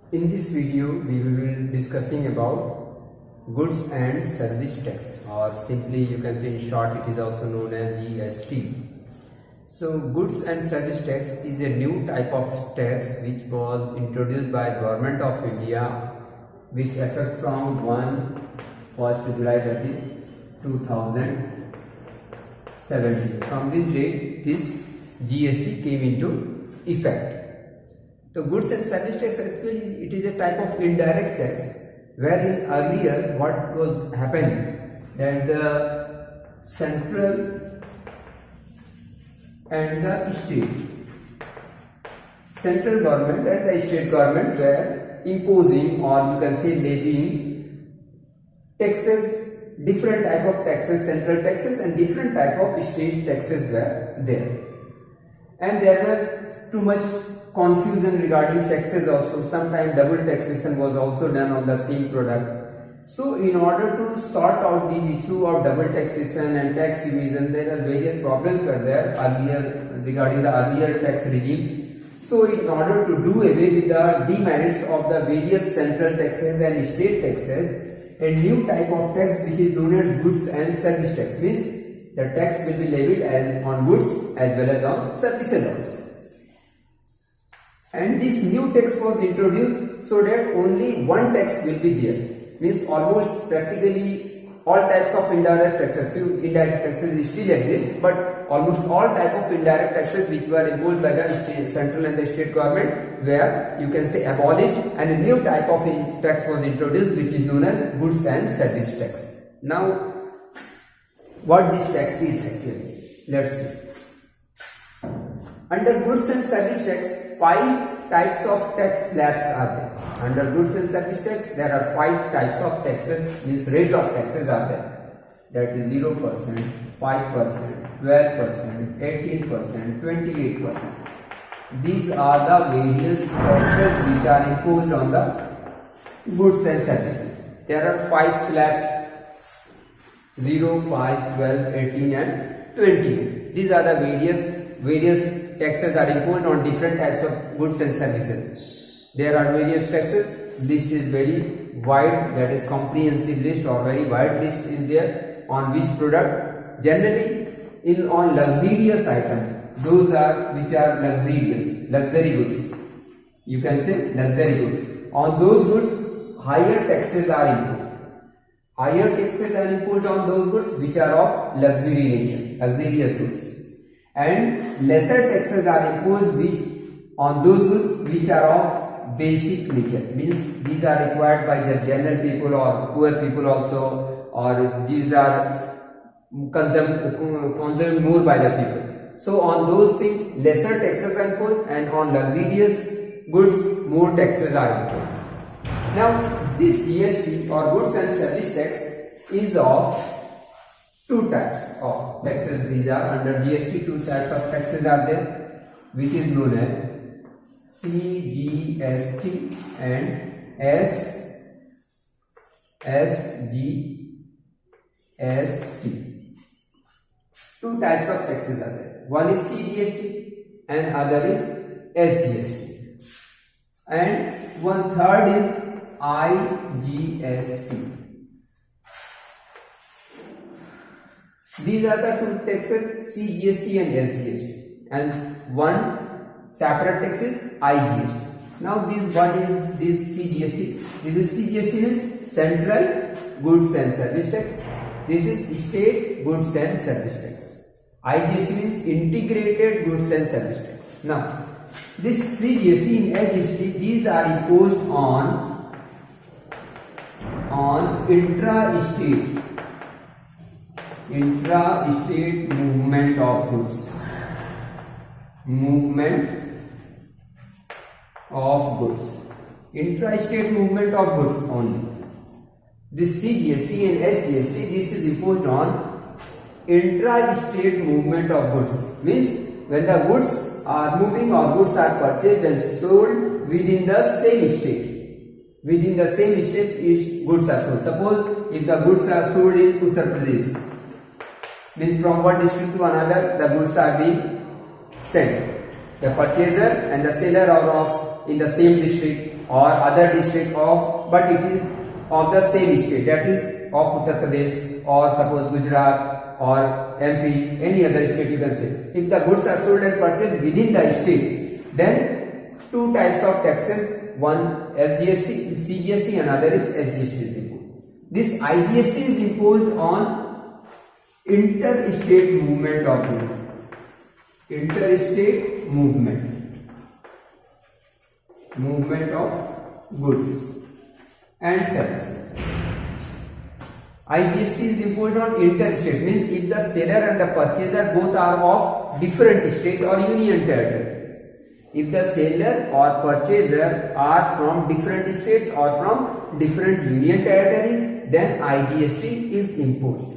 In this video, we will be discussing about goods and service tax, or simply you can say in short it is also known as GST. So goods and service tax is a new type of tax which was introduced by Government of India with effect from 1st July 2017. From this date, this GST came into effect. So goods and service tax actually it is a type of indirect tax, wherein earlier what was happening that the central and the central government and the state government were imposing, or you can say levying taxes, different type of taxes, central taxes and different type of state taxes were there, and there was too much confusion regarding taxes also. Sometimes double taxation was also done on the same product. So in order to sort out the issue of double taxation and tax evasion, there are various problems were there earlier regarding the earlier tax regime. So in order to do away with the demerits of the various central taxes and state taxes, a new type of tax which is known as goods and service tax, means the tax will be levied as on goods as well as on services also. And this new tax was introduced so that only one tax will be there, means almost practically all types of indirect taxes. Few indirect taxes still exist, but almost all type of indirect taxes which were imposed by the central and the state government were, you can say, abolished, and a new type of tax was introduced which is known as goods and service tax. Now what this tax is actually, let's see. Under goods and service tax, 5 types of tax slabs are there. Under goods and service tax, there are 5 types of taxes, means rate of taxes are there. That is 0%, 5%, 12%, 18%, 28%. These are the various taxes which are imposed on the goods and services. There are 5 slabs: 0, 5, 12, 18 and 28. These are the various taxes are imposed on different types of goods and services. There are various taxes. List is very wide, that is comprehensive list or very wide list is there on which product. Generally on luxurious items, those are which are luxury goods, you can say luxury goods. On those goods, higher taxes are imposed. Higher taxes are imposed on those goods which are of luxury nature, luxurious goods. And lesser taxes are imposed on those goods which are of basic nature, means these are required by the general people or poor people also, or these are consumed more by the people. So on those things lesser taxes are imposed, and on luxurious goods more taxes are imposed. Now this GST or goods and service tax is of 2 types of taxes. These are under GST, 2 types of taxes are there, which is known as CGST and SGST. 2 types of taxes are there. One is CGST and other is SGST, and one third is IGST. These are the 2 taxes, CGST and SGST, and one separate tax is IGST. Now what is this CGST? This is CGST is Central Goods and Service Tax. This is State Goods and Service Tax. IGST means Integrated Goods and Service Tax. Now this CGST and SGST, these are imposed on intra-state movement of goods. Intra-state movement of goods only. This CGST and SGST, this is imposed on intra-state movement of goods. Means when the goods are moving or goods are purchased and sold within the same state. Within the same state is goods are sold. Suppose if the goods are sold in Uttar Pradesh, means from one district to another the goods are being sent. The purchaser and the seller are of in the same district, or other district of, but it is of the same state, that is of Uttar Pradesh or suppose Gujarat or MP, any other state you can say. If the goods are sold and purchased within the state, then two types of taxes, one SGST, CGST, another is SGST is imposed. This IGST is imposed on interstate movement of goods. Interstate movement of goods and services. IGST is imposed on interstate, means if the seller and the purchaser both are of different state or union territories. If the seller or purchaser are from different states or from different union territories, then IGST is imposed.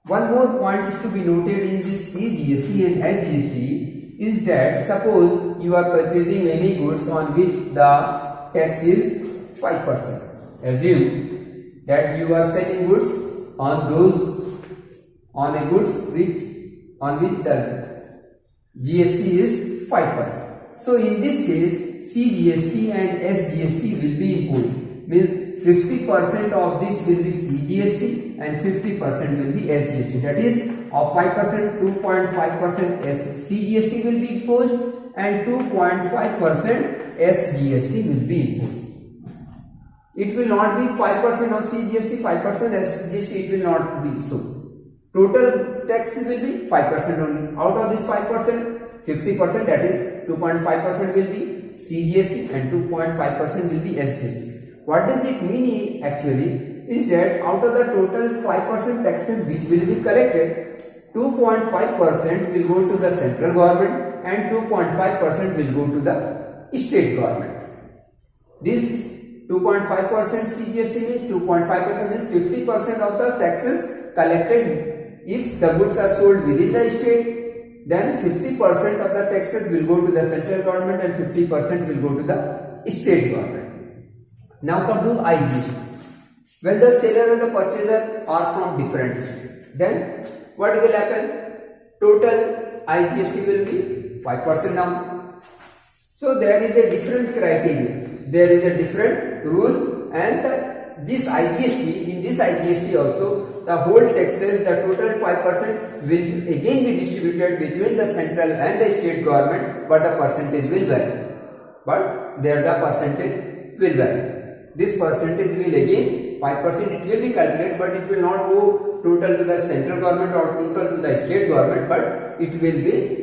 One more point is to be noted in this CGST and SGST is that suppose you are purchasing any goods on which the tax is 5%. Assume that you are selling goods on a goods on which the GST is 5%. So in this case, CGST and SGST will be imposed. Means 50% of this will be CGST and 50% will be SGST. That is, of 5%, 2.5% CGST will be imposed and 2.5% SGST will be imposed. It will not be 5% on CGST, 5% SGST, it will not be so. Total tax will be 5% only. Out of this 5%, 50%, that is 2.5% will be CGST and 2.5% will be SGST. What does it mean actually is that out of the total 5% taxes which will be collected, 2.5% will go to the central government and 2.5% will go to the state government. This 2.5% CGST means 2.5% means 50% of the taxes collected. If the goods are sold within the state, then 50% of the taxes will go to the central government and 50% will go to the state government. Now come to IGST. When the seller and the purchaser are from different states, then what will happen? Total IGST will be 5% now. So there is a different criteria. There is a different rule, and this IGST, in this IGST also, the whole taxes, the total 5% will again be distributed between the central and the state government, but the percentage will vary. But there the percentage will vary. This percentage will again 5% it will be calculated, but it will not go total to the central government or total to the state government, but it will be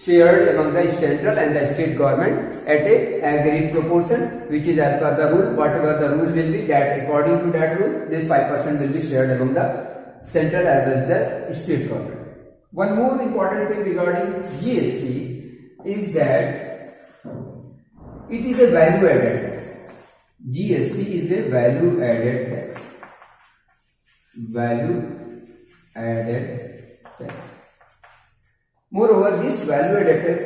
shared among the central and the state government at a agreed proportion, which is as per the rule. Whatever the rule will be, that according to that rule, this 5% will be shared among the central as well as the state government. One more important thing regarding GST is that it is a value added tax. GST is a value added tax. Value added tax. Moreover, this value added tax,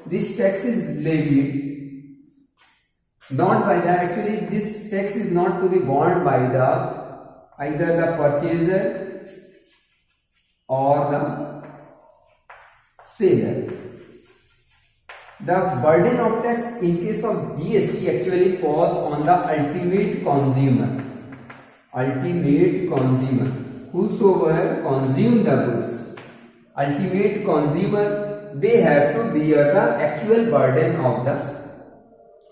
this tax is levied not by the, actually this tax is not to be borne by the either the purchaser or the seller. The burden of tax in case of GST actually falls on the ultimate consumer. Ultimate consumer, whosoever consume the goods. Ultimate consumer, they have to bear the actual burden of the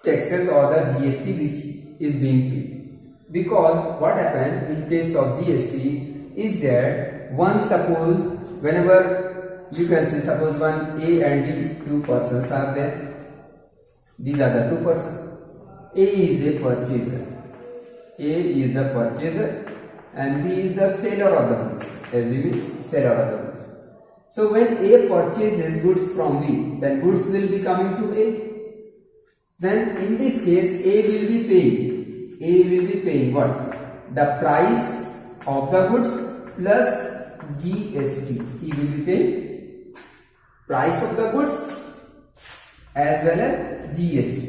taxes or the GST which is being paid. Because what happens in case of GST is that one suppose whenever you can say suppose one A and B, two persons are there. These are the two persons. A is a purchaser. A is the purchaser and B is the seller of the goods. Assuming seller of the goods. So when A purchases goods from B, then goods will be coming to A. Then in this case, A will be paying. A will be paying what? The price of the goods plus GST. He will be paying price of the goods as well as GST.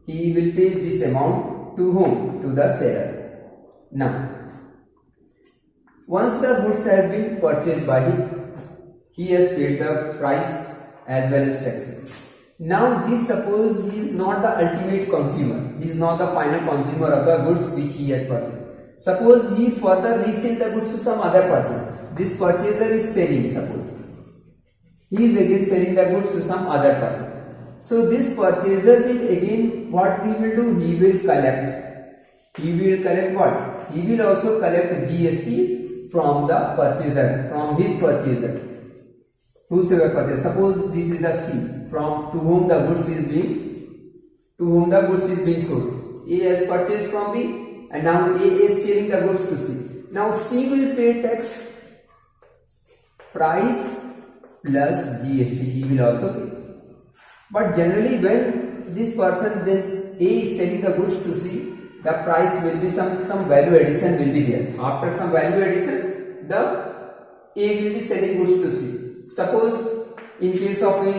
He will pay this amount to whom? To the seller. Now, once the goods has been purchased by him, he has paid the price as well as taxes. Now this suppose he is not the ultimate consumer, he is not the final consumer of the goods which he has purchased. Suppose he further resell the goods to some other person. This purchaser is selling, suppose. He is again selling the goods to some other person. So this purchaser will again, what he will do? He will collect. He will collect what? He will also collect GST from the purchaser, from his purchaser. Whosoever purchase. Suppose this is the C, from to whom the goods is being sold. A has purchased from B, and now A is selling the goods to C. Now C will pay tax, price plus GST. He will also pay. But generally, when this person then A is selling the goods to C, the price will be some value addition will be there. After some value addition, the A will be selling goods to C. Suppose in case of A,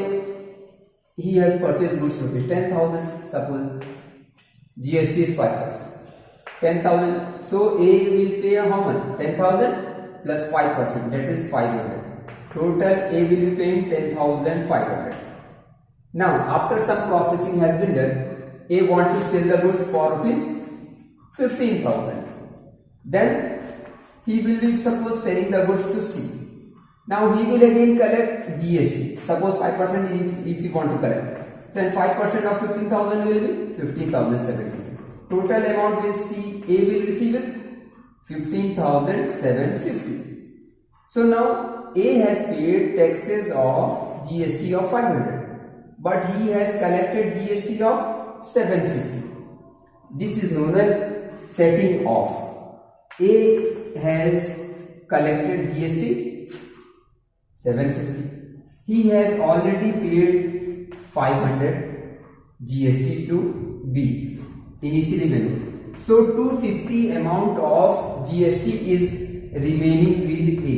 he has purchased goods rupees 10,000. Suppose GST is 5%. 10,000. So A will pay how much? 10,000 plus 5%. That is 500. Total A will be paying 10,500. Now after some processing has been done, A wants to sell the goods for rupees 15,000. Then he will be suppose selling the goods to C. Now he will again collect GST. Suppose 5% if he want to collect. Then 5% of 15,000 will be 15,750. Total amount will C A will receive is 15,750. So now A has paid taxes of GST of 500, but he has collected GST of 750. This is known as setting off. A has collected GST 750. He has already paid 500 GST to B initially when. So 250 amount of GST is remaining with A.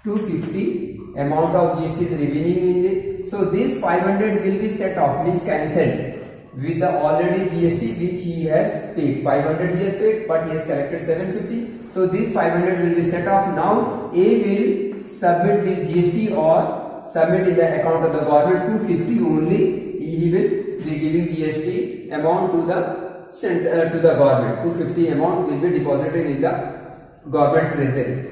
250 amount of GST is remaining with A. So this 500 will be set off, means cancelled with the already GST which he has paid. 500 he has paid, but he has collected 750. So this 500 will be set off. Now A will submit the GST or submit in the account of the government 250 only. He will be giving GST amount to the government. 250 amount will be deposited in the government treasury.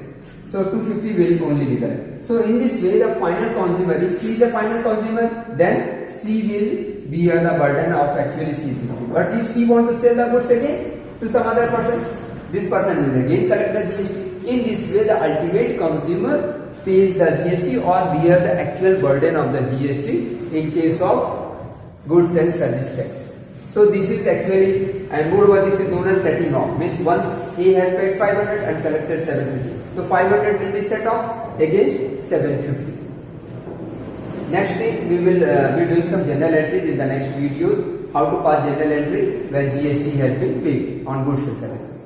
So 250 will only be there. So in this way, the final consumer, if C is the final consumer, then C will bear the burden of actually C50. But if C want to sell the goods again to some other person, this person will again collect the GST. In this way, the ultimate consumer pays the GST or bear the actual burden of the GST in case of goods and service tax. So this is actually, and moreover this is known as setting off. Means once A has paid 500 and collected 750. So 500 will be set off against 750. Next thing we will be doing some journal entries in the next videos. How to pass journal entry when GST has been paid on goods and services.